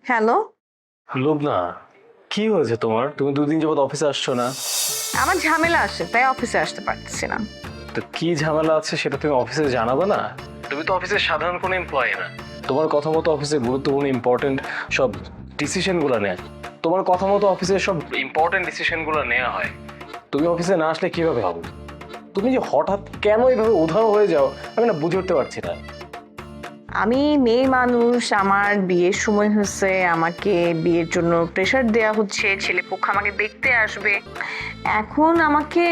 Hello. Lubna, কি হয়েছে তোমার? তুমি দুদিন যাবত অফিসে আসছো না। আমার ঝামেলা আছে তাই অফিসে আসতে পারতেছি না। তো কি ঝামেলা আছে সেটা তুমি অফিসে জানাবে না? তুমি তো অফিসের সাধারণ কোনো এমপ্লয়ি না। তোমার কথা মতো অফিসে গুরুত্বপূর্ণ ইম্পর্টেন্ট সব ডিসিশনগুলো নেয়। তোমার কথা মতো অফিসের সব ইম্পর্টেন্ট ডিসিশনগুলো নেওয়া হয়। তুমি অফিসে না আসলে কিভাবে হবে? তুমি যে হঠাৎ কেন এইভাবে উধাও হয়ে যাও আমি না বুঝে উঠতে পারছি না। আমি মেয়ে মানুষ, আমার বিয়ের সময় হচ্ছে, আমাকে বিয়ের জন্য প্রেশার দেয়া হচ্ছে, ছেলেপক্ষ আমাকে দেখতে আসবে। এখন আমাকে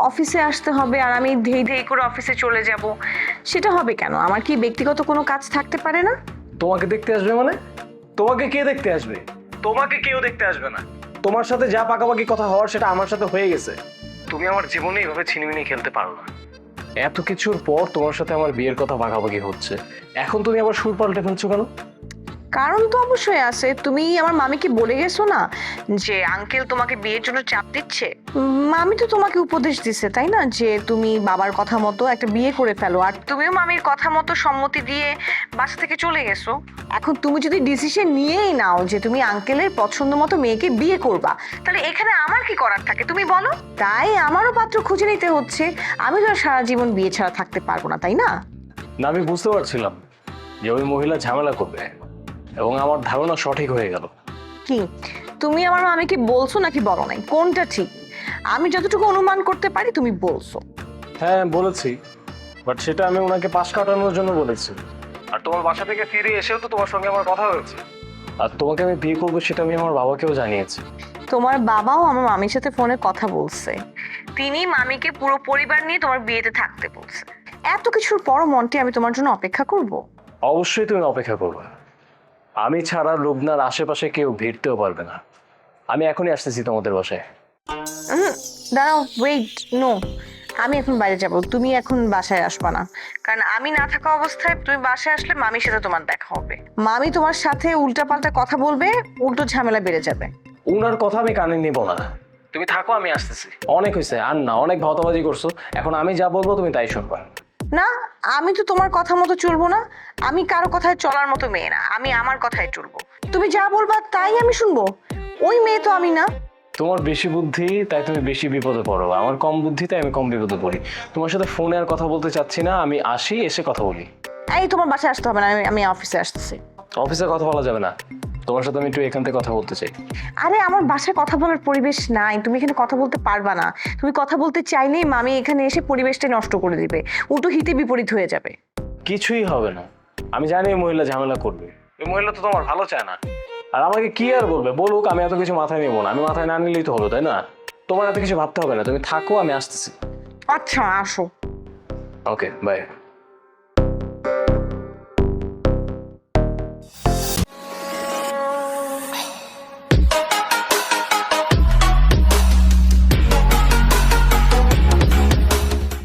অফিসে আসতে হবে আর আমি ধেই ধেই করে অফিসে চলে যাব। সেটা হবে কেন? আমার কি ব্যক্তিগত কোনো কাজ থাকতে পারে না? তোমাকে দেখতে আসবে মানে? তোমাকে কে দেখতে আসবে? তোমাকে কেউ দেখতে আসবে না। তোমার সাথে যা পাকাপাকি কথা হওয়ার সেটা আমার সাথে হয়ে গেছে। তুমি আমার জীবনে এইভাবে ছিনিমিনি খেলতে পারো না। এত কিছুর পর তোমার সাথে আমার বিয়ের কথা পাকাপাকি হচ্ছে, এখন তুমি আবার সুর পাল্টে ফেলছো কেন? কারণ তো অবশ্যই আছে। তুমি আমার মামিকে বলে গেছো না যে আঙ্কেল তোমাকে বিয়ের জন্য চাপ দিচ্ছে? মামি তো তোমাকে উপদেশ দিছে তাই না, যে তুমি বাবার কথা মতো একটা বিয়ে করে ফেলো, আর তুমিও মামির কথা মতো সম্মতি দিয়ে বাসা থেকে চলে গেছো। এখন তুমি যদি ডিসিশন নিয়েই নাও যে তুমি আঙ্কেলের পছন্দ মতো মেয়েকে বিয়ে করবা, তাহলে এখানে আমার কি করার থাকে তুমি বলো? তাই আমারও পাত্র খুঁজে নিতে হচ্ছে। আমি তো আর সারা জীবন বিয়ে ছাড়া থাকতে পারবো না, তাই না? না, আমি বুঝতে পারছিলাম যে ওই মহিলা ঝামেলা করবে, এবং আমার ধারণা সঠিক হয়ে গেল। কি তুমি আমার মামিকে বলছো নাকি বলো নাই, কোনটা ঠিক? আমি যতটুকু অনুমান করতে পারি তুমি বলছো। হ্যাঁ বলেছি, বাট সেটা আমি ওনাকে পাশ কাটানোর জন্য বলেছি। আর তোমার বাসা থেকে ফিরে এসেও তো তোমার সঙ্গে আমার কথা হয়েছে। আর তোমাকে আমি বিয়ে করবো সেটা আমি আমার বাবাকেও জানিয়েছি। তোমার বাবাও আমার মামির সাথে ফোনে কথা বলছে, তিনি মামিকে পুরো পরিবার নিয়ে তোমার বিয়েতে থাকতে বলছে। এত কিছুর পরও মন্টি আমি তোমার জন্য অপেক্ষা করব? অবশ্যই তুমি অপেক্ষা করবে। আমি ছাড়া লুবনার আশেপাশে কেউ ভিড়তেও পারবে না। আমি এখনই আসতেছি তোমাদের বাসায়। দাঁড়াও, ওয়েট, নো। আমি এখন বাইরে যাব, তুমি এখন বাসায় আসবা না। কারণ আমি না থাকা অবস্থায় তুমি বাসায় আসলে মামির সাথে তোমার দেখা হবে, মামি তোমার সাথে উল্টাপাল্টা কথা বলবে, উল্টো ঝামেলা বেড়ে যাবে। উনার কথা আমি কানে নিব না। তুমি থাকো, আমি আসতেছি। অনেক হয়েছে, আর না, অনেক ভাওতাবাজি করছো। এখন আমি যা বলবো তুমি তাই শুনবা। না, আমি তো তোমার কথা মতো চলবো না। আমি কারো কথায় চলার মতো মেয়ে না, আমি আমার কথায় চলবো। তুমি যা বলবা তাই আমি শুনবো। ওই মেয়ে তো আমি না। তোমার বেশি বুদ্ধি তাই তুমি বেশি বিপদে পড়ো, আমার কম বুদ্ধি তাই আমি কম বিপদে পড়ি। তোমার সাথে ফোনে আর কথা বলতে চাচ্ছি না, আমি আসি, এসে কথা বলি। এই তোমার বাসায় আসতে হবে না, আমি অফিসে আসতেছি। অফিসে কথা বলা যাবে না, তোমার সাথে আমি একটু এখান থেকে কথা বলতে চাই। আরে আমার বাসায় কথা বলার পরিবেশ নাই, তুমি এখানে কথা বলতে পারবা না। তুমি কথা বলতে চাইলেই মামি এখানে এসে পরিবেশটা নষ্ট করে দিবে, উল্টো হিতে বিপরীত হয়ে যাবে। কিছুই হবে না। আমি জানি এই মহিলা ঝামেলা করবে। এই মহিলা তো তোমার ভালো চায় না। আর আমাকে কি আর বলবে, বলুক, আমি এত কিছু মাথায় নেবো না। আমি মাথায় না নিলেই তো হলো, তাই না? তোমার এত কিছু ভাবতে হবে না, তুমি থাকো, আমি আসতেছি। আচ্ছা, আসো। ওকে, বাই।